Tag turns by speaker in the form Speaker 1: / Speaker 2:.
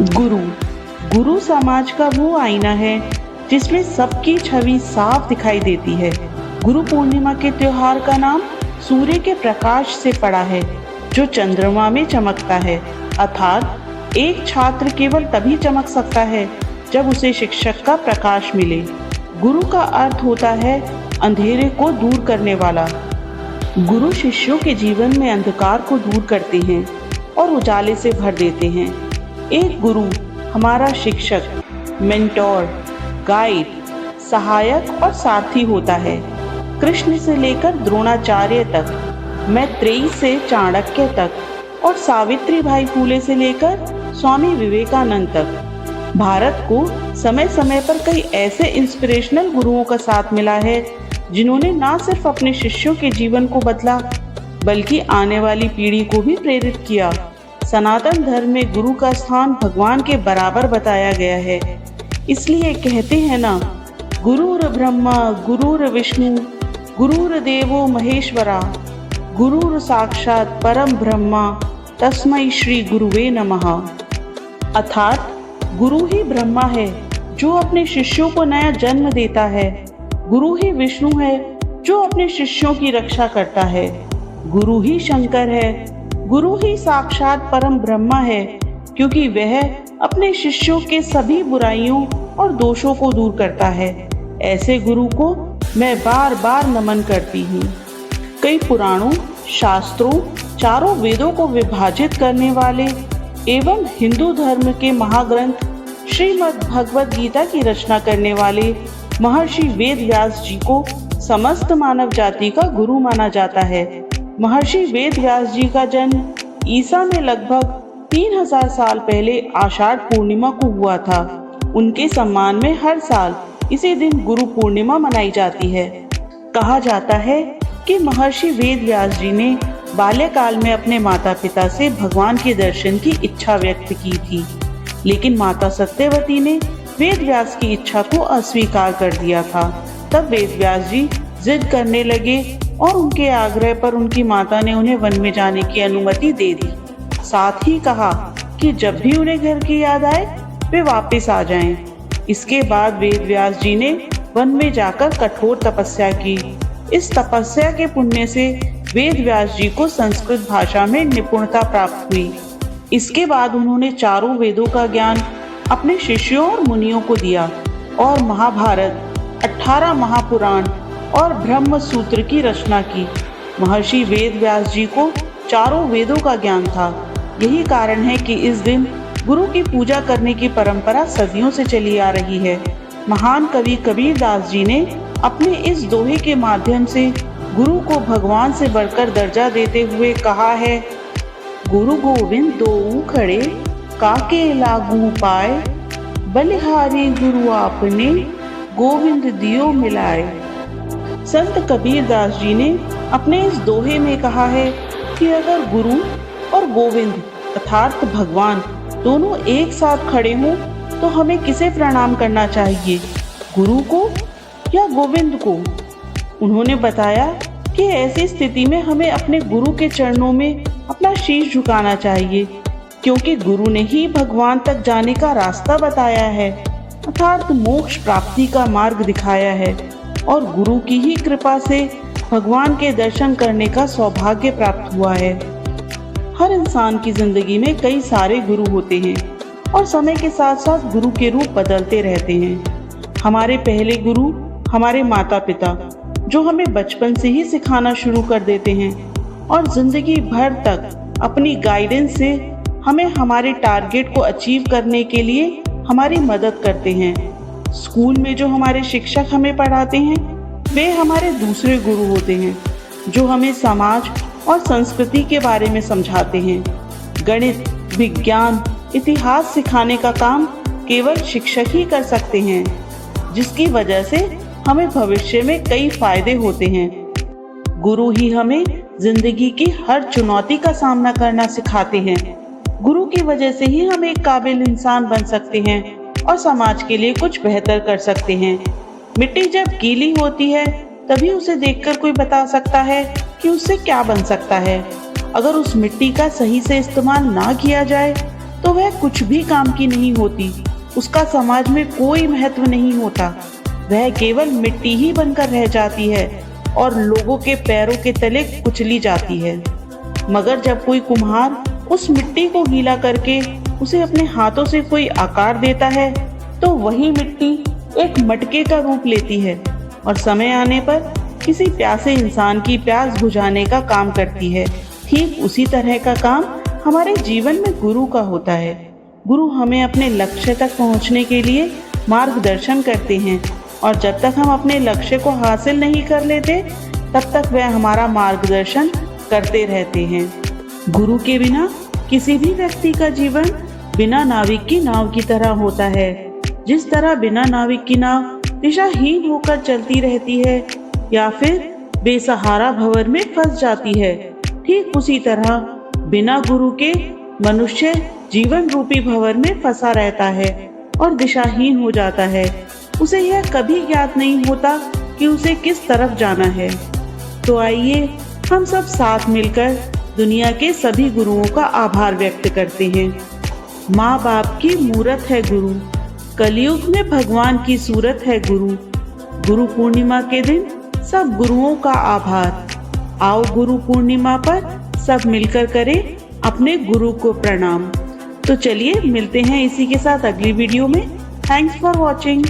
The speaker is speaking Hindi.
Speaker 1: गुरु गुरु समाज का वो आईना है जिसमें सबकी छवि साफ दिखाई देती है। गुरु पूर्णिमा के त्योहार का नाम सूर्य के प्रकाश से पड़ा है जो चंद्रमा में चमकता है। अर्थात एक छात्र केवल तभी चमक सकता है जब उसे शिक्षक का प्रकाश मिले। गुरु का अर्थ होता है अंधेरे को दूर करने वाला। गुरु शिष्यों के जीवन में अंधकार को दूर करते हैं और उजाले से भर देते हैं। एक गुरु हमारा शिक्षक, मेंटोर, गाइड, सहायक और सारथी होता है। कृष्ण से लेकर द्रोणाचार्य तक, मैत्रेयी से चाणक्य तक और सावित्रीबाई फूले से लेकर स्वामी विवेकानंद तक भारत को समय समय पर कई ऐसे इंस्पिरेशनल गुरुओं का साथ मिला है जिन्होंने ना सिर्फ अपने शिष्यों के जीवन को बदला बल्कि आने वाली पीढ़ी को भी प्रेरित किया। सनातन धर्म में गुरु का स्थान भगवान के बराबर बताया गया है। इसलिए कहते हैं ना, गुरुर ब्रह्मा गुरुर विष्णु गुरुर्देवो महेश्वरा गुरुर साक्षात परम ब्रह्मा तस्मै श्री गुरुवे नमः। अर्थात गुरु ही ब्रह्मा है जो अपने शिष्यों को नया जन्म देता है। गुरु ही विष्णु है जो अपने शिष्यों की रक्षा करता है। गुरु ही शंकर है। गुरु ही साक्षात परम ब्रह्मा है क्योंकि वह अपने शिष्यों के सभी बुराइयों और दोषों को दूर करता है। ऐसे गुरु को मैं बार बार नमन करती हूँ। कई पुराणों, शास्त्रों, चारों वेदों को विभाजित करने वाले एवं हिंदू धर्म के महाग्रंथ श्रीमद् भगवद गीता की रचना करने वाले महर्षि वेद व्यास जी को समस्त मानव जाति का गुरु माना जाता है। महर्षि वेद व्यास जी का जन्म ईसा में लगभग 3000 साल पहले आषाढ़ पूर्णिमा को हुआ था। उनके सम्मान में हर साल इसी दिन गुरु पूर्णिमा मनाई जाती है। कहा जाता है कि महर्षि वेद व्यास जी ने बाल्यकाल में अपने माता पिता से भगवान के दर्शन की इच्छा व्यक्त की थी, लेकिन माता सत्यवती ने वेद व्यास की इच्छा को अस्वीकार कर दिया था। तब वेद व्यास जी जिद करने लगे और उनके आग्रह पर उनकी माता ने उन्हें वन में जाने की अनुमति दे दी। साथ ही कहा कि जब भी उन्हें घर की याद आए वे वापस आ जाएं। इसके बाद वेद व्यास जी ने वन में जाकर कठोर तपस्या की। इस तपस्या के पुण्य से वेद व्यास जी को संस्कृत भाषा में निपुणता प्राप्त हुई। इसके बाद उन्होंने चारों वेदों का ज्ञान अपने शिष्यों और मुनियों को दिया और महाभारत, 18 महापुराण और ब्रह्म सूत्र की रचना की। महर्षि वेद व्यास जी को चारों वेदों का ज्ञान था। यही कारण है कि इस दिन गुरु की पूजा करने की परंपरा सदियों से चली आ रही है। महान कवि कबीरदास जी ने अपने इस दोहे के माध्यम से गुरु को भगवान से बढ़कर दर्जा देते हुए कहा है, गुरु गोविंद दोऊ खड़े काके लागू पाए, बलिहारी गुरु आपने गोविंद दियो मिलाए। संत कबीरदास जी ने अपने इस दोहे में कहा है कि अगर गुरु और गोविंद अर्थात भगवान दोनों एक साथ खड़े हों तो हमें किसे प्रणाम करना चाहिए, गुरु को या गोविंद को। उन्होंने बताया कि ऐसी स्थिति में हमें अपने गुरु के चरणों में अपना शीश झुकाना चाहिए क्योंकि गुरु ने ही भगवान तक जाने का रास्ता बताया है, अर्थात मोक्ष प्राप्ति का मार्ग दिखाया है और गुरु की ही कृपा से भगवान के दर्शन करने का सौभाग्य प्राप्त हुआ है। हर इंसान की जिंदगी में कई सारे गुरु होते हैं और समय के साथ साथ गुरु के रूप बदलते रहते हैं। हमारे पहले गुरु हमारे माता पिता जो हमें बचपन से ही सिखाना शुरू कर देते हैं और जिंदगी भर तक अपनी गाइडेंस से हमें हमारे टारगेट को अचीव करने के लिए हमारी मदद करते हैं। स्कूल में जो हमारे शिक्षक हमें पढ़ाते हैं वे हमारे दूसरे गुरु होते हैं जो हमें समाज और संस्कृति के बारे में समझाते हैं। गणित, विज्ञान, इतिहास सिखाने का काम केवल शिक्षक ही कर सकते हैं, जिसकी वजह से हमें भविष्य में कई फायदे होते हैं। गुरु ही हमें जिंदगी की हर चुनौती का सामना करना सिखाते हैं। गुरु की वजह से ही हम एक काबिल इंसान बन सकते हैं और समाज के लिए कुछ बेहतर कर सकते हैं। मिट्टी जब गीली होती है तभी उसे देखकर कोई बता सकता है कि उससे क्या बन सकता है। अगर उस मिट्टी का सही से इस्तेमाल ना किया जाए तो वह कुछ भी काम की नहीं होती, उसका समाज में कोई महत्व नहीं होता। वह केवल मिट्टी ही बनकर रह जाती है और लोगों के पैरों के तले कुचली जाती है। मगर जब कोई कुम्हार उस मिट्टी को गीला करके उसे अपने हाथों से कोई आकार देता है, तो वही मिट्टी एक मटके का रूप लेती है और समय आने पर किसी प्यासे इंसान की प्यास बुझाने का काम करती है। ठीक उसी तरह का काम हमारे जीवन में गुरु का होता है। गुरु हमें अपने लक्ष्य तक पहुंचने के लिए मार्गदर्शन करते हैं और जब तक हम अपने लक्ष्य को हासिल नहीं कर लेते, तब तक वह हमारा मार्गदर्शन करते रहते हैं। गुरु के बिना किसी भी व्यक्ति का जीवन बिना नाविक की नाव की तरह होता है। जिस तरह बिना नाविक की नाव दिशाहीन होकर चलती रहती है या फिर बेसहारा भंवर में फंस जाती है, ठीक उसी तरह बिना गुरु के मनुष्य जीवन रूपी भंवर में फंसा रहता है और दिशाहीन हो जाता है। उसे यह कभी ज्ञात नहीं होता कि उसे किस तरफ जाना है। तो आइए हम सब साथ मिलकर दुनिया के सभी गुरुओं का आभार व्यक्त करते हैं। माँ बाप की मूरत है गुरु, कलयुग में भगवान की सूरत है गुरु। गुरु पूर्णिमा के दिन सब गुरुओं का आभार। आओ गुरु पूर्णिमा पर सब मिलकर करें अपने गुरु को प्रणाम। तो चलिए मिलते हैं इसी के साथ अगली वीडियो में। Thanks for watching.